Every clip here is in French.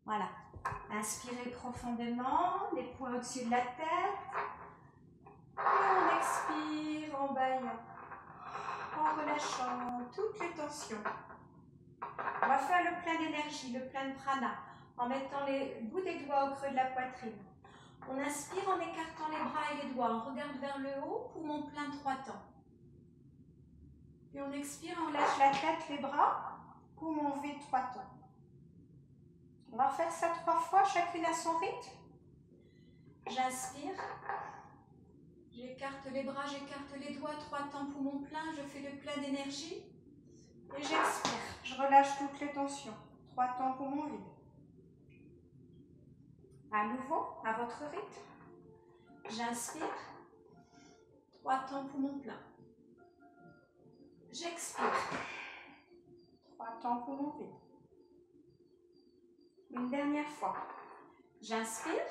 Voilà. Inspirez profondément, les poings au-dessus de la tête. Et on expire en baillant, en relâchant toutes les tensions. On va faire le plein d'énergie, le plein de prana, en mettant les bouts des doigts au creux de la poitrine. On inspire en écartant les bras et les doigts. On regarde vers le haut, poumon plein 3 temps. Puis on expire, on lâche la tête, les bras, poumon vide 3 temps. On va faire ça 3 fois, chacune à son rythme. J'inspire. J'écarte les bras, j'écarte les doigts, 3 temps, poumon plein. Je fais le plein d'énergie. Et j'expire. Je relâche toutes les tensions. 3 temps, poumon vide. À nouveau, à votre rythme. J'inspire. 3 temps, poumon plein. J'expire. 3 temps, poumon vide. Une dernière fois. J'inspire.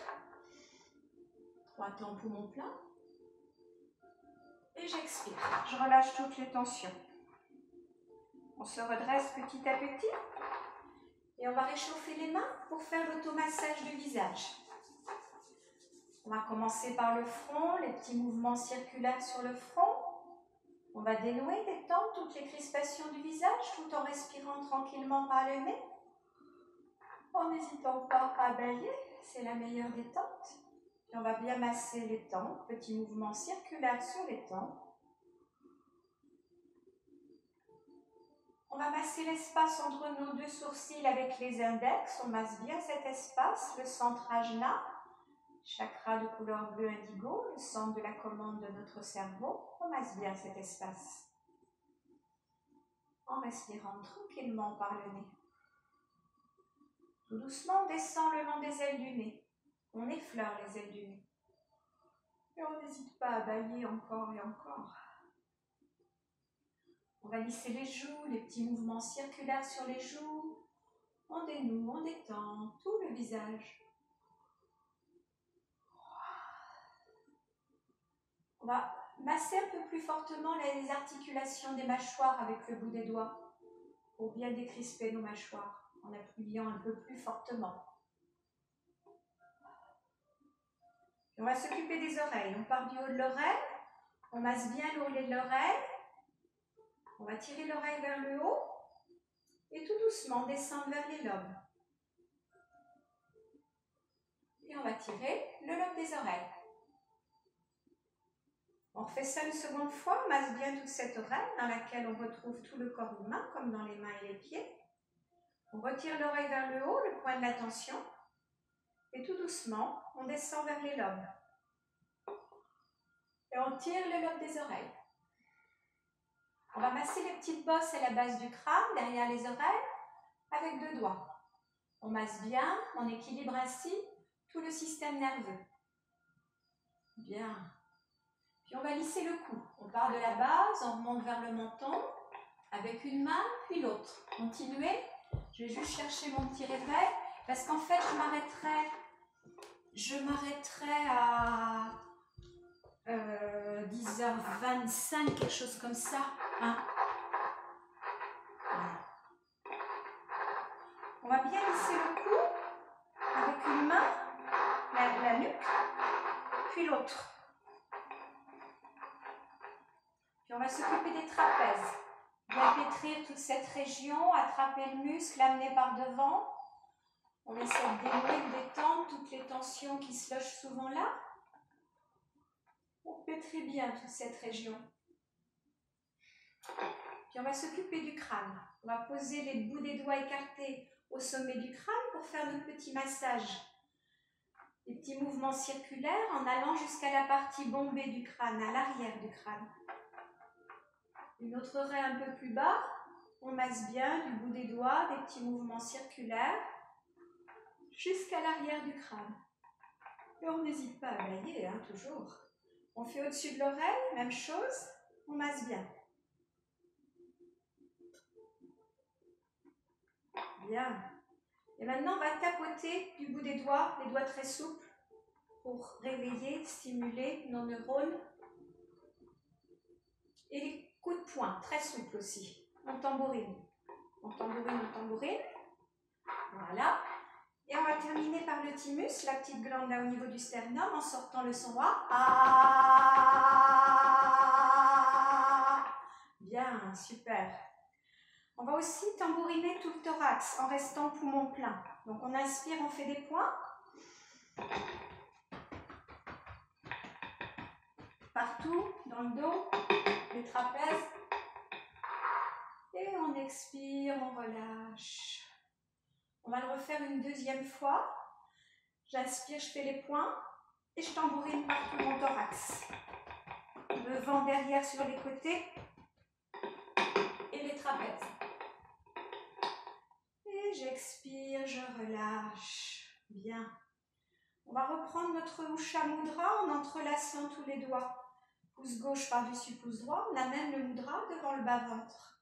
3 temps, poumon plein. Et j'expire. Je relâche toutes les tensions. On se redresse petit à petit. Et on va réchauffer les mains pour faire l'automassage du visage. On va commencer par le front, les petits mouvements circulaires sur le front. On va dénouer, détendre toutes les crispations du visage tout en respirant tranquillement par le nez. En n'hésitant pas à bailler, c'est la meilleure détente. Puis on va bien masser les tempes, petits mouvements circulaires sur les tempes. On va masser l'espace entre nos 2 sourcils avec les index. On masse bien cet espace, le centre ajna, chakra de couleur bleu indigo, le centre de la commande de notre cerveau. On masse bien cet espace. En respirant tranquillement par le nez. Tout doucement, on descend le long des ailes du nez. On effleure les ailes du nez. Et on n'hésite pas à bailler encore et encore. On va lisser les joues, les petits mouvements circulaires sur les joues. On dénoue, on détend tout le visage. On va masser un peu plus fortement les articulations des mâchoires avec le bout des doigts pour bien décrisper nos mâchoires en appuyant un peu plus fortement. Et on va s'occuper des oreilles. On part du haut de l'oreille, on masse bien l'ourlet de l'oreille. On va tirer l'oreille vers le haut et tout doucement descendre vers les lobes. Et on va tirer le lobe des oreilles. On refait ça une seconde fois, on masse bien toute cette oreille dans laquelle on retrouve tout le corps humain, comme dans les mains et les pieds. On retire l'oreille vers le haut, le point de l'attention. Et tout doucement, on descend vers les lobes. Et on tire le lobe des oreilles. On va masser les petites bosses à la base du crâne, derrière les oreilles, avec 2 doigts. On masse bien, on équilibre ainsi tout le système nerveux. Bien. Puis on va lisser le cou. On part de la base, on remonte vers le menton, avec une main, puis l'autre. Continuez. Je vais juste chercher mon petit réveil, parce qu'en fait, je m'arrêterai à 10h25, quelque chose comme ça. Hein. Voilà. On va bien lisser le cou avec une main, la nuque, puis l'autre. Puis on va s'occuper des trapèzes. Bien pétrir toute cette région, attraper le muscle, l'amener par devant. On essaie de dénouer, de détendre toutes les tensions qui se logent souvent là. On pétrit bien toute cette région. Puis on va s'occuper du crâne. On va poser les bouts des doigts écartés au sommet du crâne pour faire notre petit massage. Des petits mouvements circulaires en allant jusqu'à la partie bombée du crâne, à l'arrière du crâne. Une autre oreille un peu plus bas. On masse bien du bout des doigts, des petits mouvements circulaires jusqu'à l'arrière du crâne. Et on n'hésite pas à bailler, hein, toujours. On fait au-dessus de l'oreille, même chose, on masse bien. Bien. Et maintenant, on va tapoter du bout des doigts, les doigts très souples, pour réveiller, stimuler nos neurones. Et les coups de poing, très souples aussi. On tambourine. On tambourine, on tambourine. Voilà. Et on va petit muscle, la petite glande là au niveau du sternum, en sortant le son A. Ah. Bien, super. On va aussi tambouriner tout le thorax en restant poumon plein. Donc on inspire, on fait des points. Partout, dans le dos, les trapèzes. Et on expire, on relâche. On va le refaire une deuxième fois. J'inspire, je fais les points et je tambourine partout mon thorax. Le vent derrière sur les côtés et les trapèzes. Et j'expire, je relâche. Bien. On va reprendre notre Usha Mudra en entrelaçant tous les doigts. Pouce gauche par-dessus pouce droit. On amène le mudra devant le bas-ventre.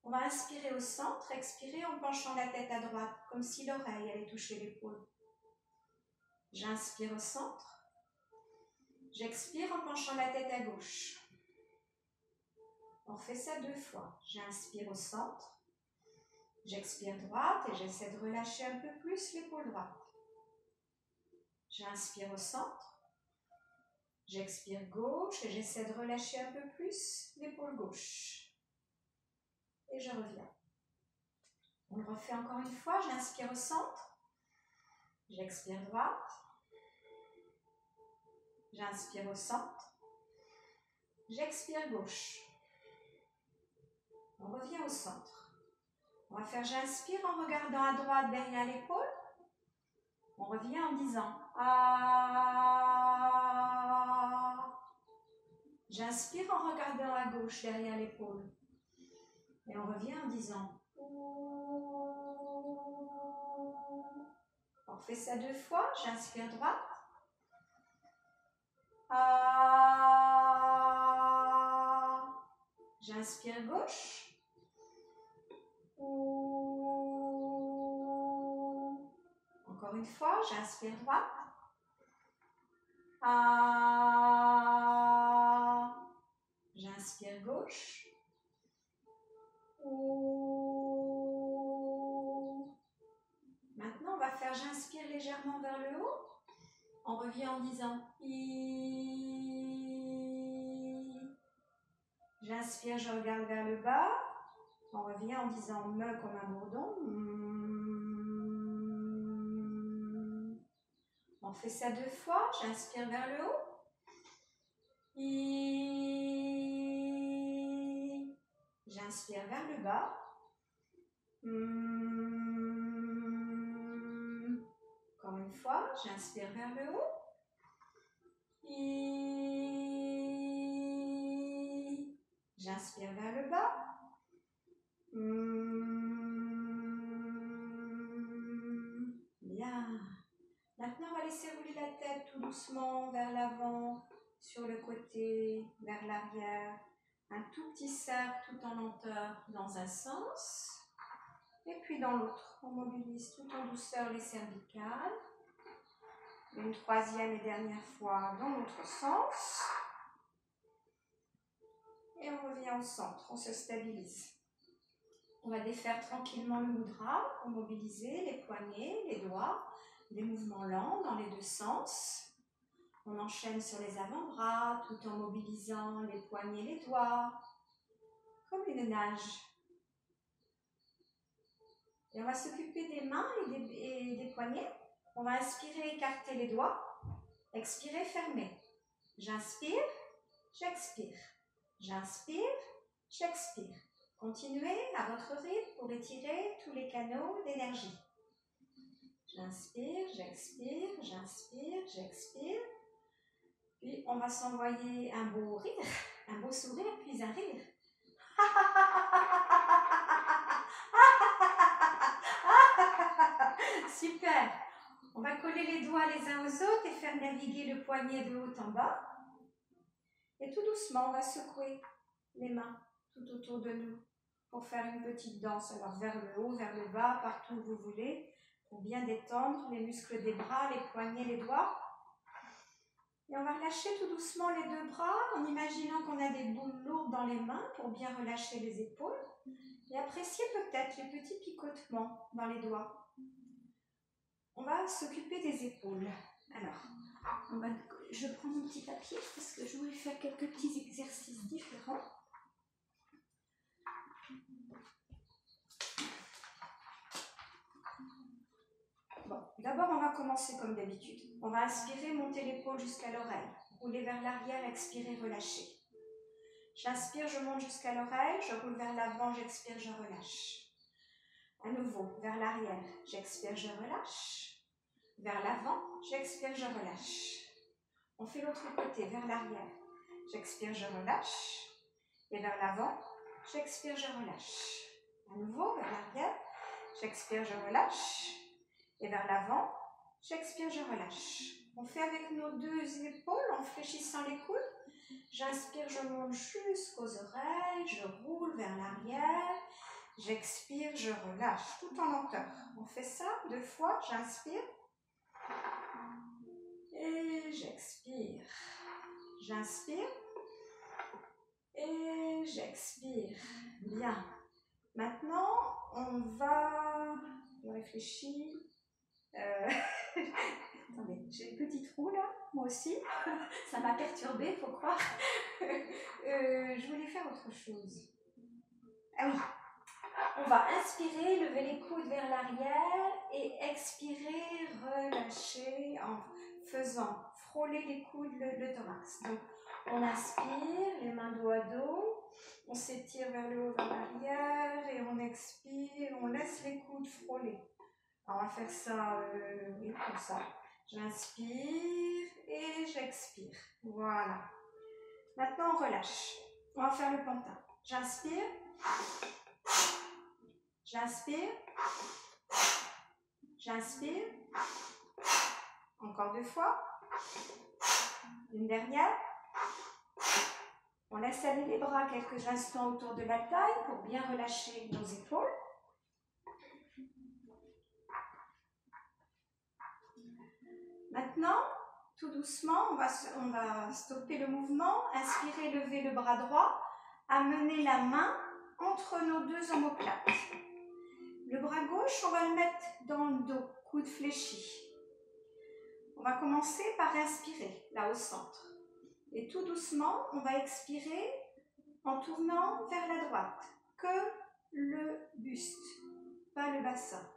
On va inspirer au centre, expirer en penchant la tête à droite, comme si l'oreille allait toucher l'épaule. J'inspire au centre. J'expire en penchant la tête à gauche. On refait ça 2 fois. J'inspire au centre. J'expire droite et j'essaie de relâcher un peu plus l'épaule droite. J'inspire au centre. J'expire gauche et j'essaie de relâcher un peu plus l'épaule gauche. Et je reviens. On le refait encore une fois. J'inspire au centre. J'expire droite. J'inspire au centre. J'expire gauche. On revient au centre. On va faire j'inspire en regardant à droite derrière l'épaule. On revient en disant Ah. J'inspire en regardant à gauche derrière l'épaule. Et on revient en disant On fait ça 2 fois. J'inspire droite. Ah. J'inspire gauche. Encore une fois, j'inspire droite. Ah. J'inspire gauche. Maintenant, on va faire j'inspire légèrement vers le haut. On revient en disant I. J'inspire, je regarde vers le bas. On revient en disant me comme un bourdon. On fait ça 2 fois. J'inspire vers le haut. I. J'inspire vers le bas. Encore une fois, j'inspire vers le haut. I. J'inspire vers le bas. Bien. Maintenant, on va laisser rouler la tête tout doucement vers l'avant, sur le côté, vers l'arrière. Un tout petit cercle tout en lenteur dans un sens. Et puis dans l'autre, on mobilise tout en douceur les cervicales. Une 3e et dernière fois dans l'autre sens. Et on revient au centre, on se stabilise. On va défaire tranquillement le mudra, pour mobiliser les poignets, les doigts, des mouvements lents dans les 2 sens. On enchaîne sur les avant-bras tout en mobilisant les poignets, les doigts, comme une nage. Et on va s'occuper des mains et des poignets. On va inspirer, écarter les doigts. Expirer, fermer. J'inspire, j'expire. J'inspire, j'expire. Continuez à votre rythme pour étirer tous les canaux d'énergie. J'inspire, j'expire, j'inspire, j'expire. Puis on va s'envoyer un beau rire, un beau sourire, puis un rire. Super. On va coller les doigts les uns aux autres et faire naviguer le poignet de haut en bas. Et tout doucement, on va secouer les mains tout autour de nous pour faire une petite danse. Alors vers le haut, vers le bas, partout où vous voulez, pour bien détendre les muscles des bras, les poignets, les doigts. Et on va relâcher tout doucement les 2 bras en imaginant qu'on a des boules lourdes dans les mains pour bien relâcher les épaules. Et apprécier peut-être les petits picotements dans les doigts. on va s'occuper des épaules. Alors, je prends mon petit papier parce que je voulais faire quelques petits exercices différents. Bon, d'abord, on va commencer comme d'habitude. On va inspirer, monter l'épaule jusqu'à l'oreille. Rouler vers l'arrière, expirer, relâcher. J'inspire, je monte jusqu'à l'oreille, je roule vers l'avant, j'expire, je relâche. À nouveau, vers l'arrière, j'expire, je relâche. Vers l'avant, j'expire, je relâche. On fait l'autre côté, vers l'arrière. J'expire, je relâche. Et vers l'avant, j'expire, je relâche. À nouveau, vers l'arrière, j'expire, je relâche. Et vers l'avant, j'expire, je relâche. On fait avec nos deux épaules en fléchissant les coudes. J'inspire, je monte jusqu'aux oreilles, je roule vers l'arrière. J'expire, je relâche, tout en lenteur. On fait ça 2 fois, j'inspire. Et j'expire. J'inspire. Et j'expire. Bien. Maintenant, on va... Je réfléchis. Attendez, j'ai le petit trou là, moi aussi. Ça m'a perturbée, faut croire. Je voulais faire autre chose. Ah oui. On va inspirer, lever les coudes vers l'arrière et expirer, relâcher en faisant frôler les coudes le thorax. Donc, on inspire, les mains dos à dos, on s'étire vers le haut, vers l'arrière et on expire, on laisse les coudes frôler. Alors, on va faire ça comme ça. J'inspire et j'expire. Voilà. Maintenant, on relâche. On va faire le pantin. J'inspire. J'inspire. J'inspire. Encore 2 fois. Une dernière. On laisse aller les bras quelques instants autour de la taille pour bien relâcher nos épaules. Maintenant, tout doucement, on va stopper le mouvement. Inspirez, levez le bras droit. Amenez la main entre nos 2 omoplates. Le bras gauche, on va le mettre dans le dos, coude fléchi. On va commencer par inspirer, là au centre. Et tout doucement, on va expirer en tournant vers la droite. Que le buste, pas le bassin.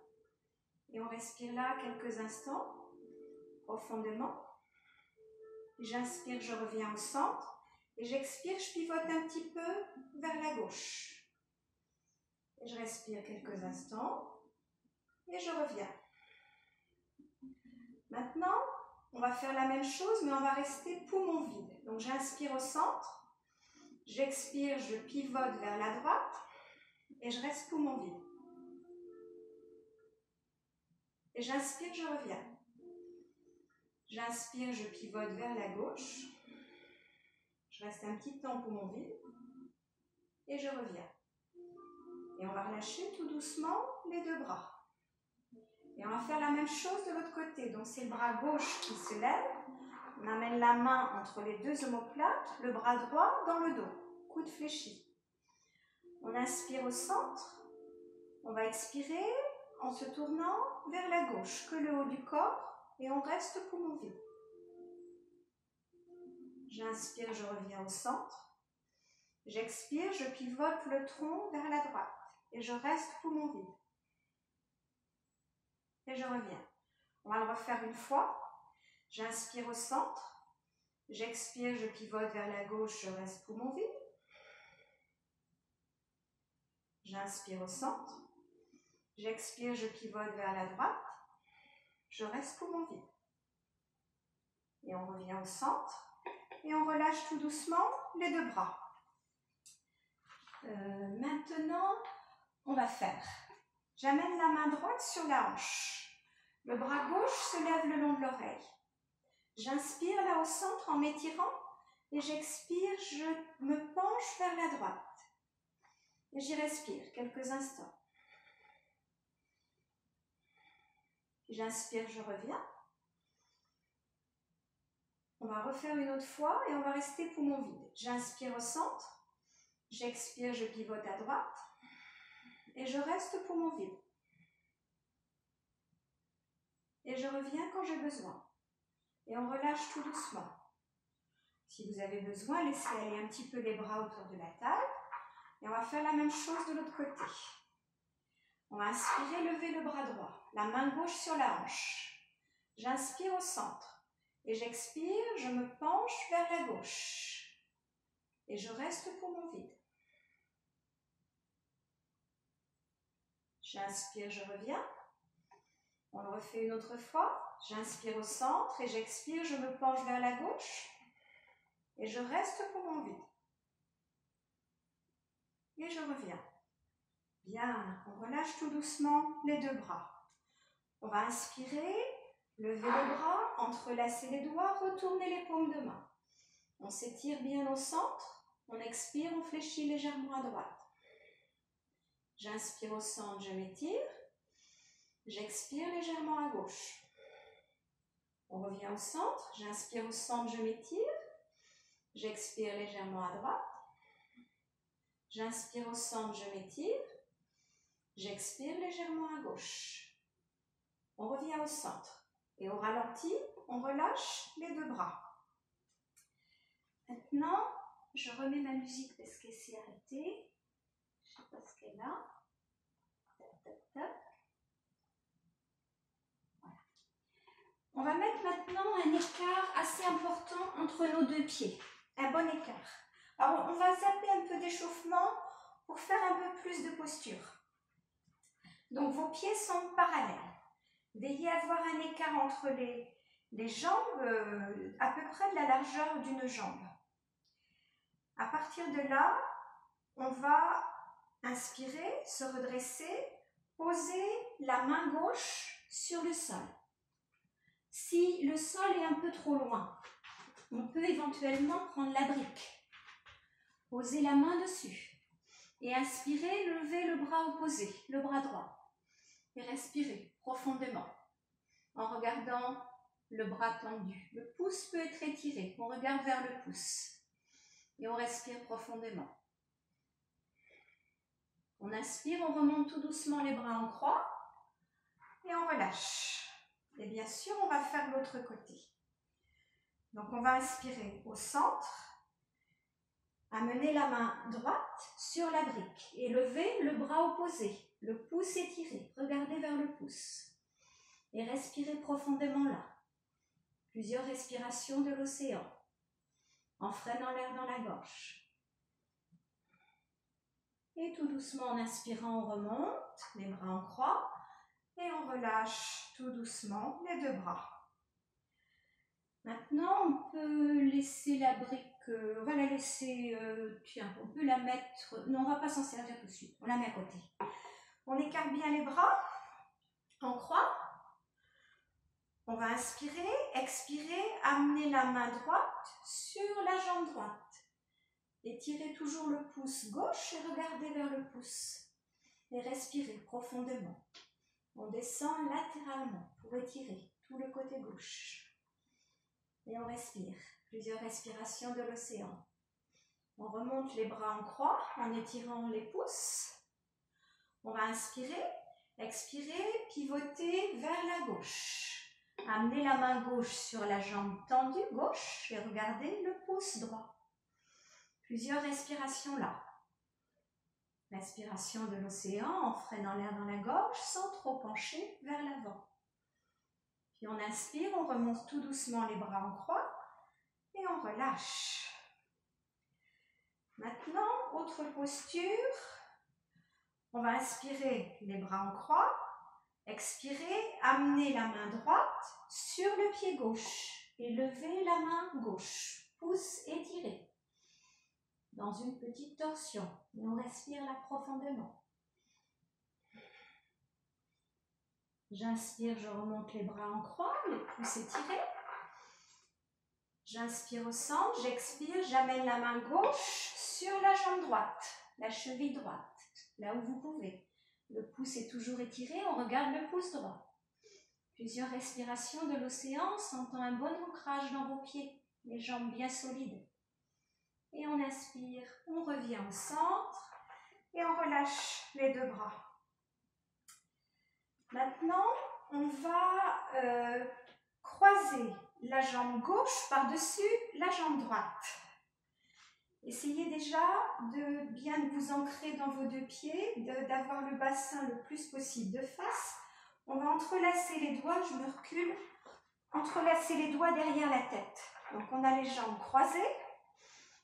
Et on respire là quelques instants, profondément. J'inspire, je reviens au centre. Et j'expire, je pivote un petit peu vers la gauche. Et je respire quelques instants. Et je reviens. Maintenant, on va faire la même chose, mais on va rester poumon vide. Donc j'inspire au centre. J'expire, je pivote vers la droite. Et je reste poumon vide. Et j'inspire, je reviens. J'inspire, je pivote vers la gauche. Je reste un petit temps poumon vide. Et je reviens. Et on va relâcher tout doucement les 2 bras. Et on va faire la même chose de l'autre côté. Donc c'est le bras gauche qui se lève. On amène la main entre les 2 omoplates, le bras droit dans le dos, coude fléchi. On inspire au centre. On va expirer en se tournant vers la gauche, que le haut du corps, et on reste poumon vide. J'inspire, je reviens au centre. J'expire, je pivote le tronc vers la droite et je reste poumon vide. Et je reviens. On va le refaire une fois. J'inspire au centre. J'expire, je pivote vers la gauche, je reste poumon vide. J'inspire au centre. J'expire, je pivote vers la droite. Je reste poumon vide. Et on revient au centre. Et on relâche tout doucement les 2 bras. Maintenant, on va faire. J'amène la main droite sur la hanche. Le bras gauche se lève le long de l'oreille. J'inspire là au centre en m'étirant et j'expire, je me penche vers la droite. Et j'y respire quelques instants. J'inspire, je reviens. On va refaire une autre fois et on va rester poumon vide. J'inspire au centre. J'expire, je pivote à droite. Et je reste poumon vide. Et je reviens quand j'ai besoin. Et on relâche tout doucement. Si vous avez besoin, laissez aller un petit peu les bras autour de la table. Et on va faire la même chose de l'autre côté. On va inspirer, lever le bras droit. La main gauche sur la hanche. J'inspire au centre. Et j'expire, je me penche vers la gauche. Et je reste pour mon vide. J'inspire, je reviens. On le refait une autre fois. J'inspire au centre et j'expire, je me penche vers la gauche. Et je reste pour mon vide. Et je reviens. Bien, on relâche tout doucement les deux bras. On va inspirer, lever le bras, entrelacer les doigts, retourner les paumes de main. On s'étire bien au centre. On expire, on fléchit légèrement à droite. J'inspire au centre, je m'étire. J'expire légèrement à gauche. On revient au centre. J'inspire au centre, je m'étire. J'expire légèrement à droite. J'inspire au centre, je m'étire. J'expire légèrement à gauche. On revient au centre. Et au ralenti, on relâche les deux bras. Maintenant, je remets ma musique parce qu'elle s'est arrêtée. Je ne sais pas ce qu'elle a. Tac, tac, tac. Voilà. On va mettre maintenant un écart assez important entre nos deux pieds. Un bon écart. Alors, on va zapper un peu d'échauffement pour faire un peu plus de posture. Donc, vos pieds sont parallèles. Veillez à avoir un écart entre les jambes, à peu près de la largeur d'une jambe. À partir de là, on va inspirer, se redresser, poser la main gauche sur le sol. Si le sol est un peu trop loin, on peut éventuellement prendre la brique. Poser la main dessus. Et inspirer, lever le bras opposé, le bras droit. Et respirer profondément en regardant le bras tendu. Le pouce peut être étiré. On regarde vers le pouce. Et on respire profondément. On inspire, on remonte tout doucement les bras en croix. Et on relâche. Et bien sûr, on va faire l'autre côté. Donc, on va inspirer au centre. Amener la main droite sur la brique. Et lever le bras opposé. Le pouce étiré. Regardez vers le pouce. Et respirez profondément là. Plusieurs respirations de l'océan. En freinant l'air dans la gorge. Et tout doucement, en inspirant, on remonte, les bras en croix. Et on relâche tout doucement les deux bras. Maintenant, on peut laisser la brique, on va la laisser, tiens, on peut la mettre, non, on ne va pas s'en servir tout de suite, on la met à côté. On écarte bien les bras, en croix. On va inspirer, expirer, amener la main droite sur la jambe droite. Étirez toujours le pouce gauche et regardez vers le pouce. Et respirez profondément. On descend latéralement pour étirer tout le côté gauche. Et on respire. Plusieurs respirations de l'océan. On remonte les bras en croix en étirant les pouces. On va inspirer, expirer, pivoter vers la gauche. Amenez la main gauche sur la jambe tendue gauche et regardez le pouce droit. Plusieurs respirations là. Respiration de l'océan en freinant l'air dans la gorge sans trop pencher vers l'avant. Puis on inspire, on remonte tout doucement les bras en croix et on relâche. Maintenant, autre posture. On va inspirer les bras en croix. Expirer, amener la main droite sur le pied gauche et lever la main gauche. Pouce étiré. Dans une petite torsion. Et on respire là profondément. J'inspire, je remonte les bras en croix, les pouces étirés. J'inspire au centre, j'expire, j'amène la main gauche sur la jambe droite, la cheville droite, là où vous pouvez. Le pouce est toujours étiré, on regarde le pouce droit. Plusieurs respirations de l'océan, sentant un bon ancrage dans vos pieds, les jambes bien solides. Et on inspire, on revient au centre et on relâche les deux bras. Maintenant, on va croiser la jambe gauche par-dessus la jambe droite. Essayez déjà de bien vous ancrer dans vos deux pieds, d'avoir le bassin le plus possible de face. On va entrelacer les doigts, je me recule, entrelacer les doigts derrière la tête. Donc on a les jambes croisées.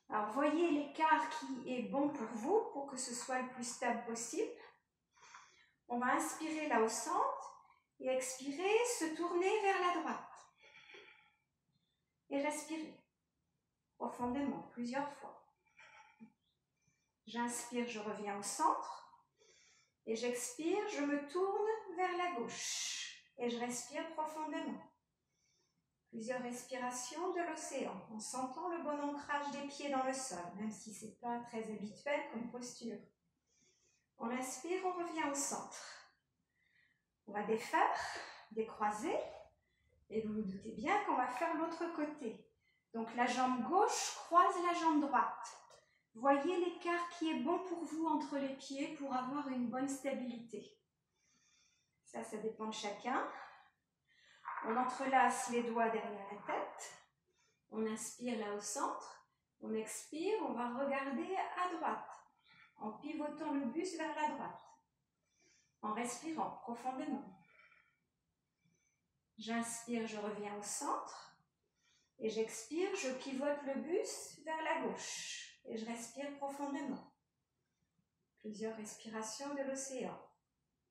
Alors voyez l'écart qui est bon pour vous, pour que ce soit le plus stable possible. On va inspirer là au centre et expirer, se tourner vers la droite. Et respirer profondément, plusieurs fois. J'inspire, je reviens au centre. Et j'expire, je me tourne vers la gauche. Et je respire profondément. Plusieurs respirations de l'océan, en sentant le bon ancrage des pieds dans le sol, même si ce n'est pas très habituel comme posture. On inspire, on revient au centre. On va défaire, décroiser. Et vous vous doutez bien qu'on va faire l'autre côté. Donc la jambe gauche croise la jambe droite. Voyez l'écart qui est bon pour vous entre les pieds pour avoir une bonne stabilité. Ça dépend de chacun. On entrelace les doigts derrière la tête. On inspire là au centre. On expire, on va regarder à droite en pivotant le buste vers la droite. En respirant profondément. J'inspire, je reviens au centre. Et j'expire, je pivote le buste vers la gauche. Et je respire profondément. Plusieurs respirations de l'océan.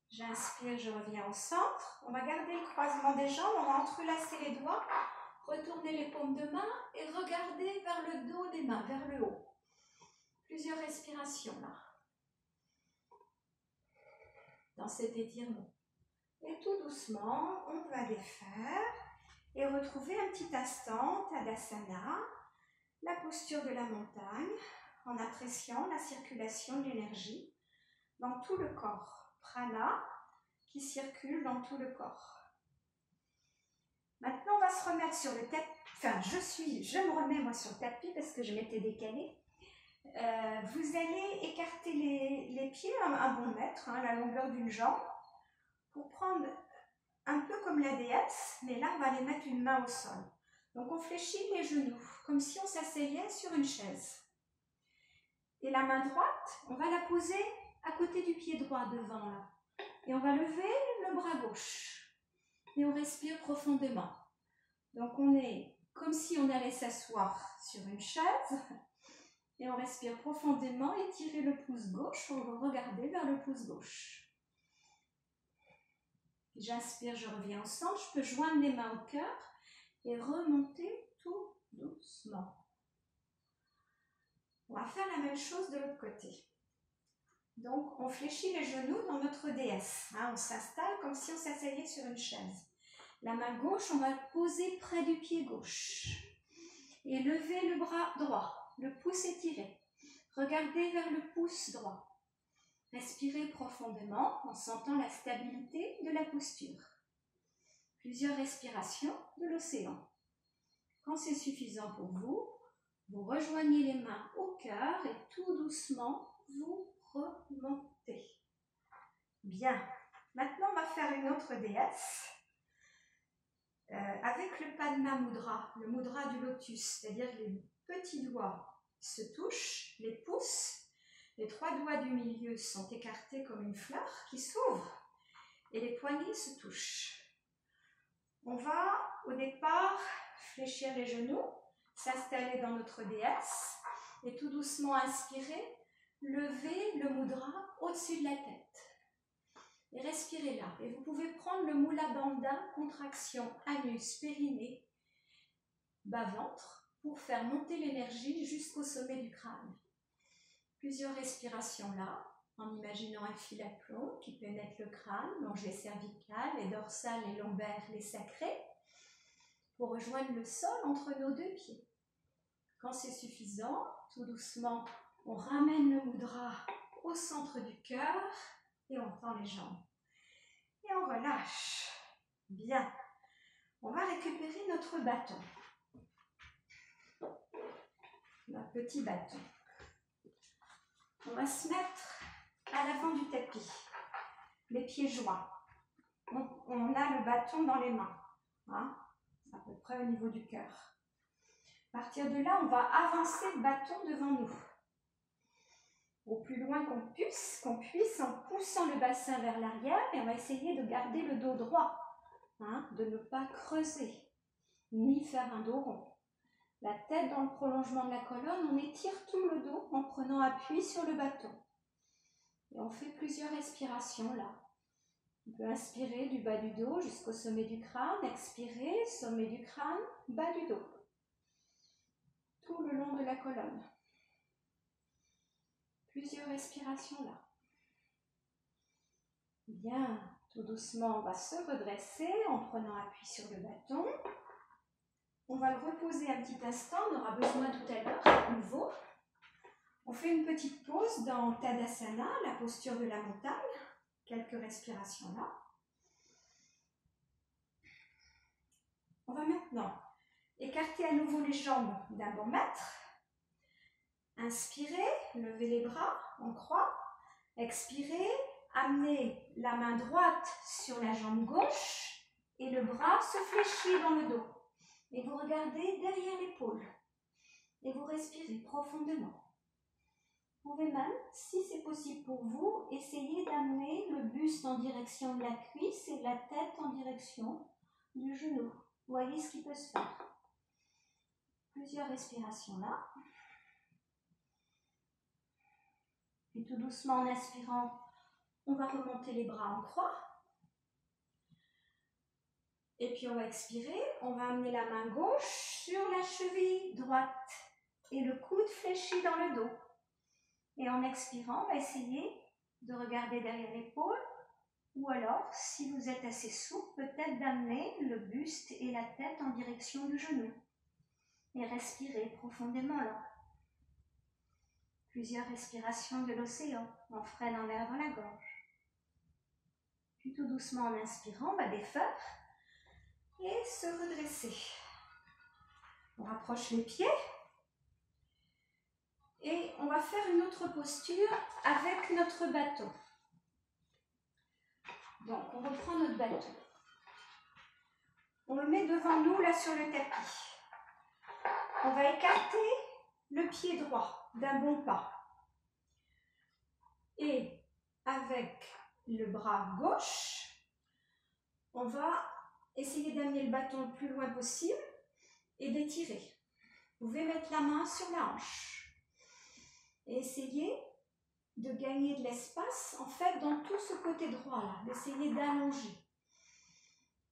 J'inspire, je reviens au centre. On va garder le croisement des jambes, on va entrelacer les doigts, retourner les paumes de main et regarder vers le dos des mains, vers le haut. Plusieurs respirations là. Dans cet étirement. Et tout doucement, on va défaire et retrouver un petit instant, Tadasana, la posture de la montagne, en appréciant la circulation de l'énergie dans tout le corps. Prana qui circule dans tout le corps. Maintenant, on va se remettre sur le tapis. Enfin, je me remets moi sur le tapis parce que je m'étais décalée. Vous allez écarter les pieds un bon mètre, la longueur d'une jambe, pour prendre un peu comme la déesse, mais là, on va aller mettre une main au sol. Donc, on fléchit les genoux, comme si on s'asseyait sur une chaise. Et la main droite, on va la poser à côté du pied droit devant là. Et on va lever le bras gauche. Et on respire profondément. Donc on est comme si on allait s'asseoir sur une chaise. Et on respire profondément, étirer le pouce gauche, on va regarder vers le pouce gauche. J'inspire, je reviens au centre, je peux joindre les mains au cœur et remonter tout doucement. On va faire la même chose de l'autre côté. Donc, on fléchit les genoux dans notre déesse. On s'installe comme si on s'asseyait sur une chaise. La main gauche, on va poser près du pied gauche. Et lever le bras droit, le pouce étiré. Regardez vers le pouce droit. Respirez profondément en sentant la stabilité de la posture. Plusieurs respirations de l'océan. Quand c'est suffisant pour vous, vous rejoignez les mains au cœur et tout doucement, vous remontez. Bien. Maintenant, on va faire une autre déesse avec le Padma Mudra, le mudra du lotus, c'est-à-dire les petits doigts se touchent, les pouces, les trois doigts du milieu sont écartés comme une fleur qui s'ouvre et les poignets se touchent. On va au départ fléchir les genoux, s'installer dans notre déesse et tout doucement inspirer, lever le mudra au-dessus de la tête. Et respirez là. Et vous pouvez prendre le Mula Bandha, contraction anus, périnée, bas-ventre, pour faire monter l'énergie jusqu'au sommet du crâne. Plusieurs respirations là, en imaginant un fil à plomb qui pénètre le crâne, longe les cervicales, les dorsales, les lombaires, les sacrés, pour rejoindre le sol entre nos deux pieds. Quand c'est suffisant, tout doucement, on ramène le mudra au centre du cœur et on tend les jambes. Et on relâche. Bien. On va récupérer notre bâton. Notre petit bâton. On va se mettre à l'avant du tapis. Les pieds joints. on a le bâton dans les mains. Hein? À peu près au niveau du cœur. À partir de là, on va avancer le bâton devant nous. Au plus loin qu'on puisse, en poussant le bassin vers l'arrière, et on va essayer de garder le dos droit, hein, de ne pas creuser, ni faire un dos rond. La tête dans le prolongement de la colonne, on étire tout le dos en prenant appui sur le bâton. Et on fait plusieurs respirations là. On peut inspirer du bas du dos jusqu'au sommet du crâne, expirer, sommet du crâne, bas du dos. Tout le long de la colonne. Plusieurs respirations là. Bien, tout doucement, on va se redresser en prenant appui sur le bâton. On va le reposer un petit instant, on aura besoin tout à l'heure à nouveau. On fait une petite pause dans Tadasana, la posture de la montagne. Quelques respirations là. On va maintenant écarter à nouveau les jambes d'un bon mètre. Inspirez, levez les bras en croix. Expirez, amenez la main droite sur la jambe gauche et le bras se fléchit dans le dos. Et vous regardez derrière l'épaule. Et vous respirez profondément. Vous pouvez même, si c'est possible pour vous, essayer d'amener le buste en direction de la cuisse et la tête en direction du genou. Voyez ce qui peut se faire. Plusieurs respirations là. Puis tout doucement en inspirant, on va remonter les bras en croix. Et puis on va expirer, on va amener la main gauche sur la cheville droite et le coude fléchi dans le dos. Et en expirant, on va essayer de regarder derrière l'épaule ou alors, si vous êtes assez souple, peut-être d'amener le buste et la tête en direction du genou. Et respirez profondément là. Plusieurs respirations de l'océan en freinant l'air dans la gorge. Puis tout doucement en inspirant, on va défaire et se redresser. On rapproche les pieds et on va faire une autre posture avec notre bâton. Donc on reprend notre bâton. On le met devant nous là sur le tapis. On va écarter le pied droit d'un bon pas. Et avec le bras gauche, on va essayer d'amener le bâton le plus loin possible et d'étirer. Vous pouvez mettre la main sur la hanche et essayer de gagner de l'espace en fait dans tout ce côté droit là, d'essayer d'allonger.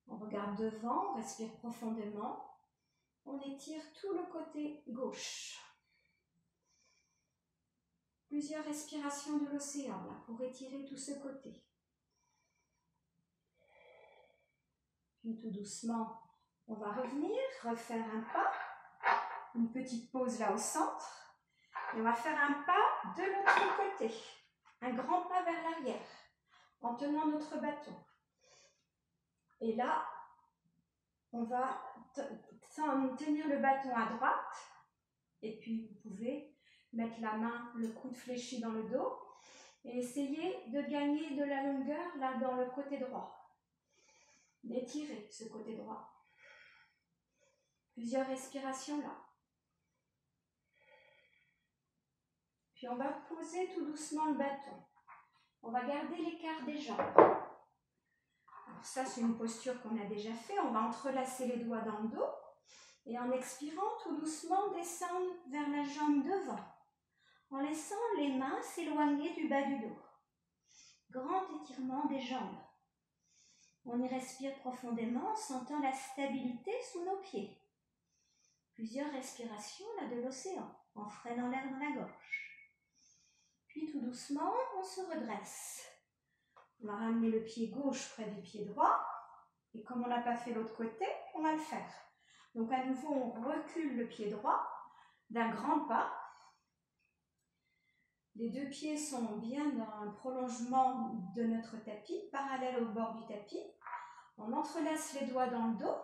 On regarde devant, on respire profondément, on étire tout le côté gauche. Plusieurs respirations de l'océan là pour étirer tout ce côté. Puis tout doucement, on va revenir, refaire un pas, une petite pause là au centre. Et on va faire un pas de l'autre côté, un grand pas vers l'arrière, en tenant notre bâton. Et là, on va tenir le bâton à droite, et puis vous pouvez mettre la main, le coude fléchi dans le dos, et essayer de gagner de la longueur là dans le côté droit. D'étirer ce côté droit. Plusieurs respirations là. Puis on va poser tout doucement le bâton. On va garder l'écart des jambes. Alors ça, c'est une posture qu'on a déjà fait. On va entrelacer les doigts dans le dos. Et en expirant, tout doucement, descendre vers la jambe devant. En laissant les mains s'éloigner du bas du dos. Grand étirement des jambes. On y respire profondément en sentant la stabilité sous nos pieds. Plusieurs respirations là de l'océan, en freinant l'air dans la gorge. Puis tout doucement, on se redresse. On va ramener le pied gauche près du pied droit. Et comme on n'a pas fait l'autre côté, on va le faire. Donc à nouveau, on recule le pied droit d'un grand pas. Les deux pieds sont bien dans le prolongement de notre tapis, parallèle au bord du tapis. On entrelace les doigts dans le dos.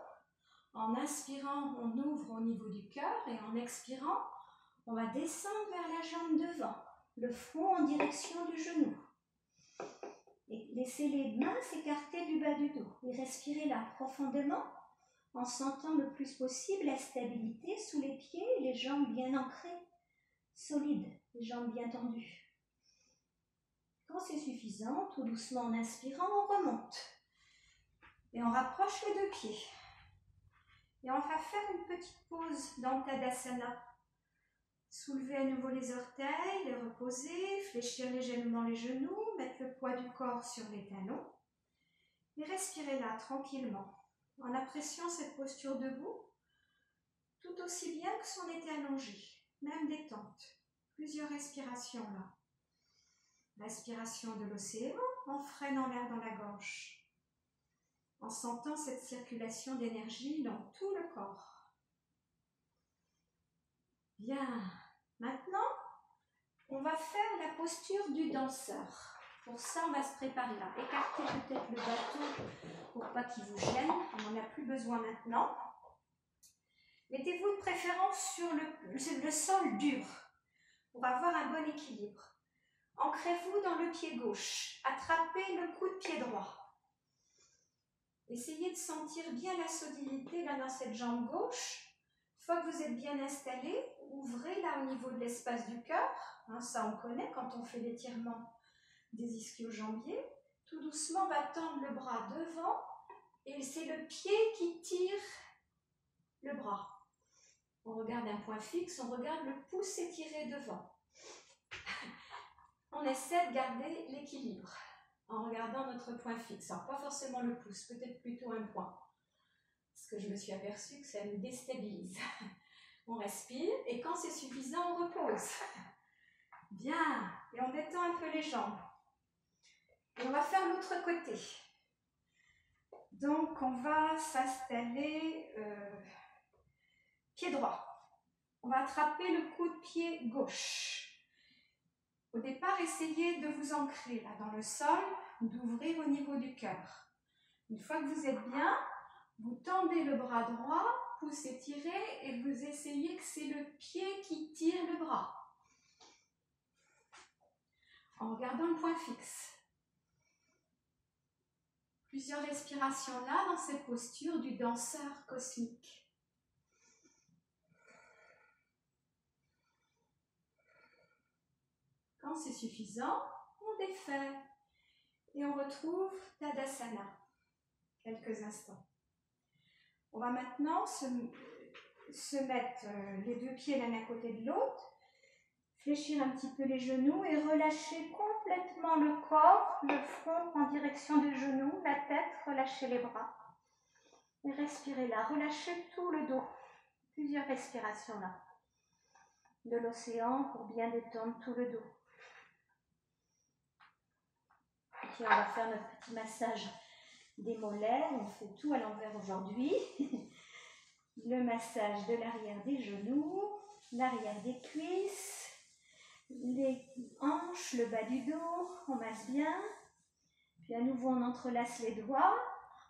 En inspirant, on ouvre au niveau du cœur et en expirant, on va descendre vers la jambe devant, le front en direction du genou. Et laissez les mains s'écarter du bas du dos. Et respirez là profondément en sentant le plus possible la stabilité sous les pieds, les jambes bien ancrées, solides, les jambes bien tendues. Quand c'est suffisant, tout doucement en inspirant, on remonte. Et on rapproche les deux pieds. Et on va faire une petite pause dans le Tadasana. Soulevez à nouveau les orteils, les reposer, fléchir légèrement les genoux, mettre le poids du corps sur les talons. Et respirez là, tranquillement, en appréciant cette posture debout, tout aussi bien que si on était allongé, même détente. Plusieurs respirations là. Respiration de l'océan, on freine l'air dans la gorge, en sentant cette circulation d'énergie dans tout le corps. Bien, maintenant, on va faire la posture du danseur. Pour ça, on va se préparer là. Écartez peut-être le bâton pour pas qu'il vous gêne, on n'en a plus besoin maintenant. Mettez-vous de préférence sur le sol dur pour avoir un bon équilibre. Ancrez-vous dans le pied gauche, attrapez le coup de pied droit. Essayez de sentir bien la solidité là dans cette jambe gauche. Une fois que vous êtes bien installé, ouvrez là au niveau de l'espace du cœur. Hein, ça on connaît quand on fait l'étirement des ischio-jambiers. Tout doucement on va tendre le bras devant et c'est le pied qui tire le bras. On regarde un point fixe, on regarde le pouce étiré devant. On essaie de garder l'équilibre en regardant notre point fixe. Alors, pas forcément le pouce, peut-être plutôt un point. Parce que je me suis aperçue que ça nous déstabilise. On respire et quand c'est suffisant, on repose. Bien. Et on détend un peu les jambes. Et on va faire l'autre côté. Donc, on va s'installer pied droit. On va attraper le coup de pied gauche. Au départ, essayez de vous ancrer là dans le sol, d'ouvrir au niveau du cœur. Une fois que vous êtes bien, vous tendez le bras droit, pouce étiré et vous essayez que c'est le pied qui tire le bras. En regardant le point fixe. Plusieurs respirations là dans cette posture du danseur cosmique. Quand c'est suffisant, on défait et on retrouve Tadasana. Quelques instants. On va maintenant se mettre les deux pieds l'un à côté de l'autre, fléchir un petit peu les genoux et relâcher complètement le corps, le front en direction des genoux, la tête, relâchez les bras. Et respirez là, relâchez tout le dos. Plusieurs respirations là. De l'océan pour bien détendre tout le dos. Et puis on va faire notre petit massage des mollets. On fait tout à l'envers aujourd'hui. Le massage de l'arrière des genoux, l'arrière des cuisses, les hanches, le bas du dos, on masse bien. Puis à nouveau on entrelace les doigts.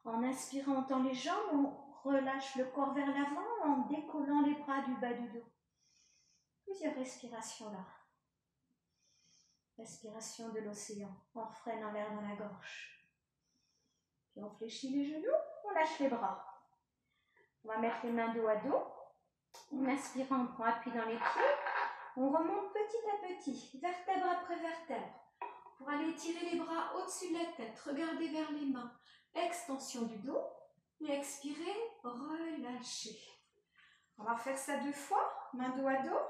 En inspirant, on tend les jambes, on relâche le corps vers l'avant en décollant les bras du bas du dos. Plusieurs respirations là. Respiration de l'océan, on freine l'air dans la gorge. Puis on fléchit les genoux, on lâche les bras. On va mettre les mains dos à dos. En inspirant, on prend appui dans les pieds. On remonte petit à petit, vertèbre après vertèbre, pour aller étirer les bras au-dessus de la tête. Regardez vers les mains. Extension du dos. Et expirez, relâchez. On va faire ça 2 fois, main dos à dos.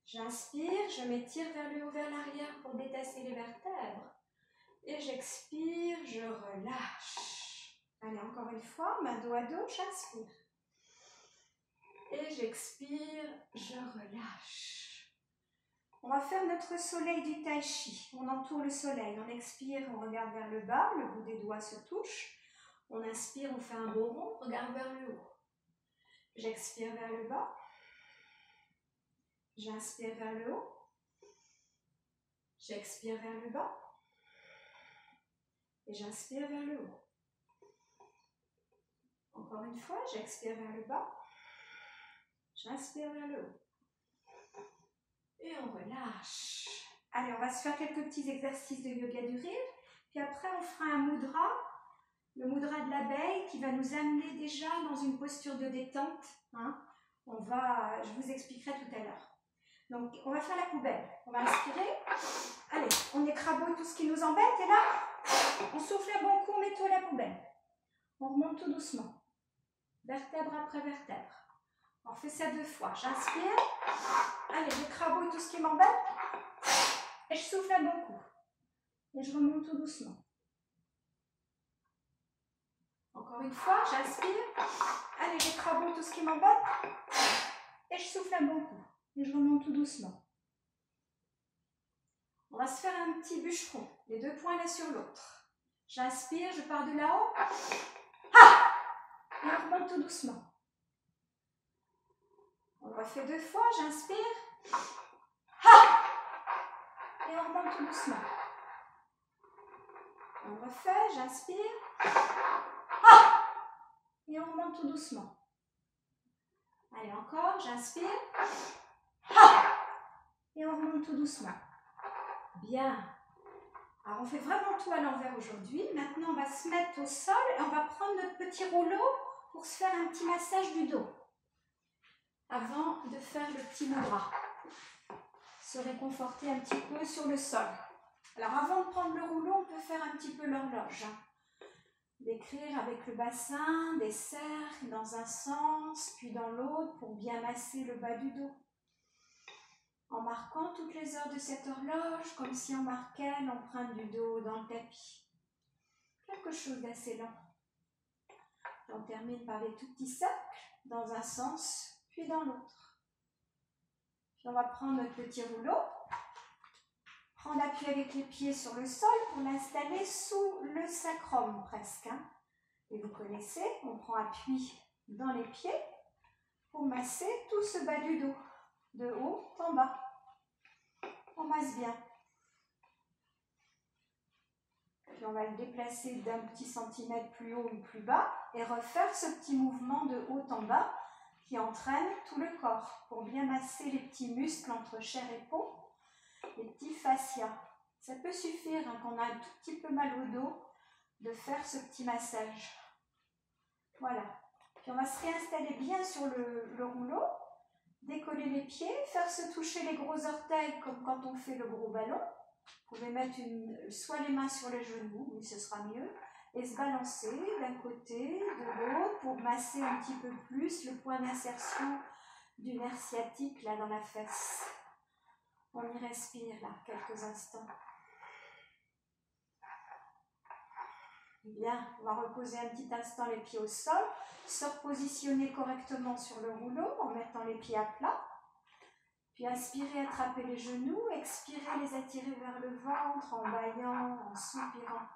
J'inspire, je m'étire vers le haut, vers l'arrière pour détasser les vertèbres. Et j'expire, je relâche. Allez, encore une fois, main dos à dos, j'inspire. Et j'expire, je relâche. On va faire notre soleil du tai chi. On entoure le soleil. On expire, on regarde vers le bas, le bout des doigts se touche. On inspire, on fait un beau rond, on regarde vers le haut. J'expire vers le bas. J'inspire vers le haut. J'expire vers le bas. Et j'inspire vers le haut. Encore une fois, j'expire vers le bas. J'inspire vers le haut. Et on relâche. Allez, on va se faire quelques petits exercices de yoga du rire. Puis après, on fera un mudra, le mudra de l'abeille qui va nous amener déjà dans une posture de détente. Hein. Je vous expliquerai tout à l'heure. Donc, on va faire la poubelle. On va inspirer. Allez, on écraboute tout ce qui nous embête. Et là, on souffle un bon coup, on nettoie la poubelle. On remonte tout doucement. Vertèbre après vertèbre. On fait ça 2 fois. J'inspire. Allez, j'écraboute tout ce qui m'embête. Et je souffle un bon coup. Et je remonte tout doucement. Encore une fois, j'inspire. Allez, j'écraboute tout ce qui m'embête. Et je souffle un bon coup. Et je remonte tout doucement. On va se faire un petit bûcheron. Les 2 poings l'un sur l'autre. J'inspire, je pars de là-haut. Ah! Et on remonte tout doucement. On le refait 2 fois. J'inspire. Ah! Et on remonte tout doucement. On le refait. J'inspire. Ah! Et on remonte tout doucement. Allez, encore. J'inspire. Ah! Et on remonte tout doucement. Bien. Alors, on fait vraiment tout à l'envers aujourd'hui. Maintenant, on va se mettre au sol et on va prendre notre petit rouleau pour se faire un petit massage du dos. Avant de faire le petit mudra. Se réconforter un petit peu sur le sol. Alors, avant de prendre le rouleau, on peut faire un petit peu l'horloge. D'écrire avec le bassin des cercles dans un sens, puis dans l'autre pour bien masser le bas du dos. En marquant toutes les heures de cette horloge, comme si on marquait l'empreinte du dos dans le tapis. Quelque chose d'assez lent. On termine par les tout petits cercles, dans un sens, puis dans l'autre. Puis on va prendre notre petit rouleau, prendre appui avec les pieds sur le sol pour l'installer sous le sacrum presque. Hein. Et vous connaissez, on prend appui dans les pieds pour masser tout ce bas du dos, de haut en bas. On masse bien. Puis on va le déplacer d'un petit centimètre plus haut ou plus bas et refaire ce petit mouvement de haut en bas qui entraîne tout le corps pour bien masser les petits muscles entre chair et peau, les petits fascias. Ça peut suffire hein, quand on a un tout petit peu mal au dos de faire ce petit massage. Voilà. Puis on va se réinstaller bien sur le rouleau, décoller les pieds, faire se toucher les gros orteils comme quand on fait le gros ballon. Vous pouvez mettre soit les mains sur les genoux, oui ce sera mieux, et se balancer d'un côté, de l'autre pour masser un petit peu plus le point d'insertion du nerf sciatique là dans la fesse. On y respire là quelques instants. Bien, on va reposer un petit instant les pieds au sol, se repositionner correctement sur le rouleau en mettant les pieds à plat. Puis inspirez, attrapez les genoux, expirez, les attirer vers le ventre en bâillant, en soupirant.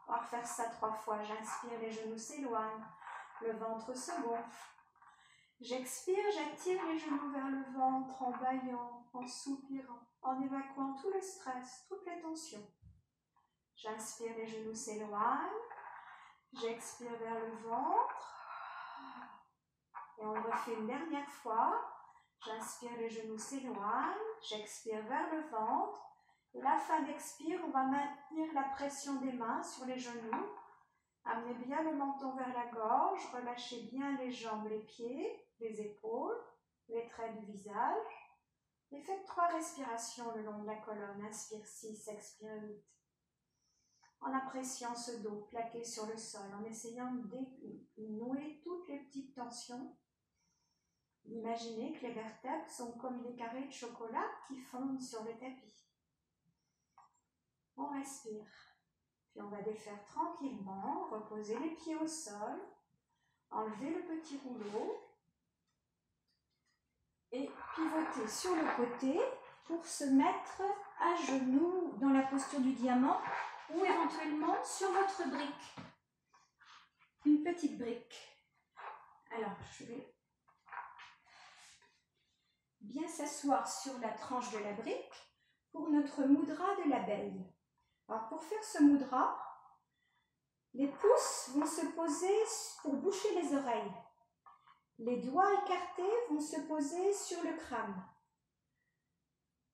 On va refaire ça 3 fois. J'inspire, les genoux s'éloignent, le ventre se gonfle. J'expire, j'attire les genoux vers le ventre en bâillant, en soupirant, en évacuant tout le stress, toutes les tensions. J'inspire, les genoux s'éloignent. J'expire vers le ventre. Et on le refait une dernière fois. J'inspire, les genoux s'éloignent. J'expire vers le ventre. Et la fin d'expire, on va maintenir la pression des mains sur les genoux. Amenez bien le menton vers la gorge. Relâchez bien les jambes, les pieds, les épaules, les traits du visage. Et faites 3 respirations le long de la colonne. Inspire 6, expire 8. En appréciant ce dos plaqué sur le sol, en essayant de dénouer toutes les petites tensions. Imaginez que les vertèbres sont comme des carrés de chocolat qui fondent sur le tapis. On respire. Puis on va défaire tranquillement, reposer les pieds au sol, enlever le petit rouleau et pivoter sur le côté pour se mettre à genoux dans la posture du diamant ou éventuellement sur votre brique. Une petite brique. Alors, je vais bien s'asseoir sur la tranche de la brique pour notre mudra de l'abeille. Alors, pour faire ce mudra, les pouces vont se poser pour boucher les oreilles. Les doigts écartés vont se poser sur le crâne.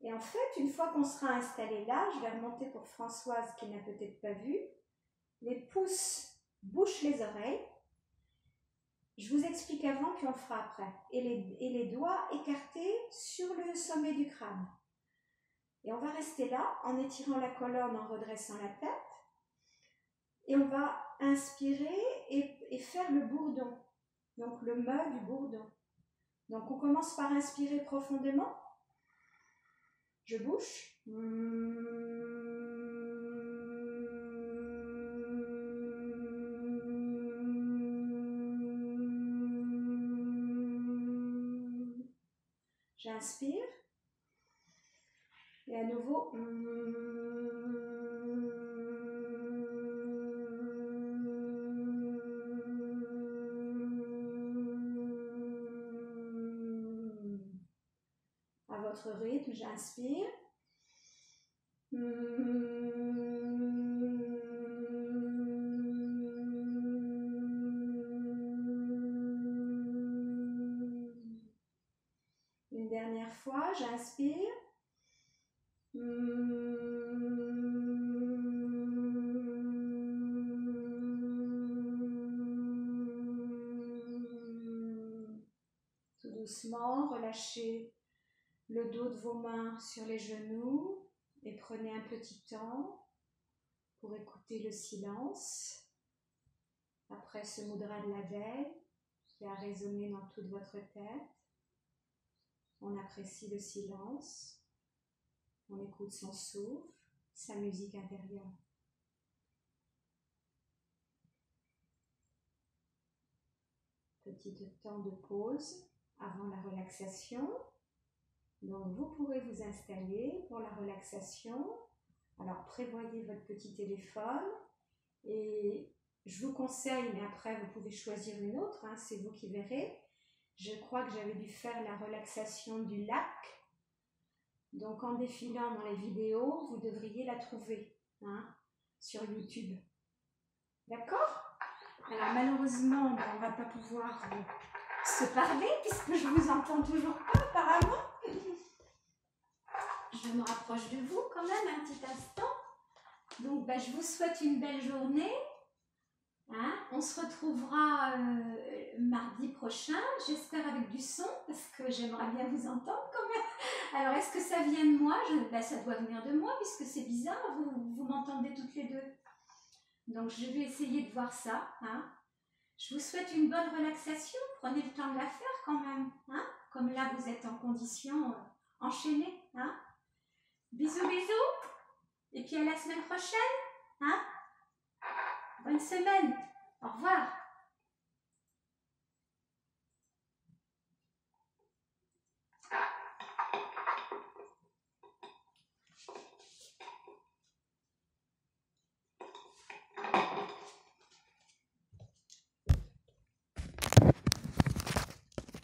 Et en fait, une fois qu'on sera installé là, je vais remonter pour Françoise qui n'a peut-être pas vu. Les pouces bouchent les oreilles. Je vous explique avant, puis on le fera après. Et les doigts écartés sur le sommet du crâne. Et on va rester là en étirant la colonne, en redressant la tête. Et on va inspirer et faire le bourdon. Donc le me du bourdon. Donc on commence par inspirer profondément. Je bouche. J'inspire. Et à nouveau. À votre rythme, j'inspire. Une dernière fois, j'inspire. Tout doucement, relâchez le dos de vos mains sur les genoux et prenez un petit temps pour écouter le silence. Après ce mudra de la veille qui a résonné dans toute votre tête, on apprécie le silence, on écoute son souffle, sa musique intérieure. Petit temps de pause avant la relaxation. Donc vous pourrez vous installer pour la relaxation. Alors prévoyez votre petit téléphone et je vous conseille, mais après vous pouvez choisir une autre, hein, c'est vous qui verrez. Je crois que j'avais dû faire la relaxation du lac. Donc en défilant dans les vidéos, vous devriez la trouver, hein, sur YouTube. D'accord? Alors malheureusement, on ne va pas pouvoir se parler puisque je vous entends toujours pas apparemment. Je me rapproche de vous quand même un petit instant. Donc je vous souhaite une belle journée. Hein, on se retrouvera mardi prochain, j'espère avec du son, parce que j'aimerais bien vous entendre quand même. Alors, est-ce que ça vient de moi? Ça doit venir de moi, puisque c'est bizarre, vous m'entendez toutes les deux. Donc, je vais essayer de voir ça. Hein. Je vous souhaite une bonne relaxation, prenez le temps de la faire quand même. Hein, comme là, vous êtes en condition enchaînée. Hein. Bisous, bisous, et puis à la semaine prochaine. Hein. Bonne semaine. Au revoir.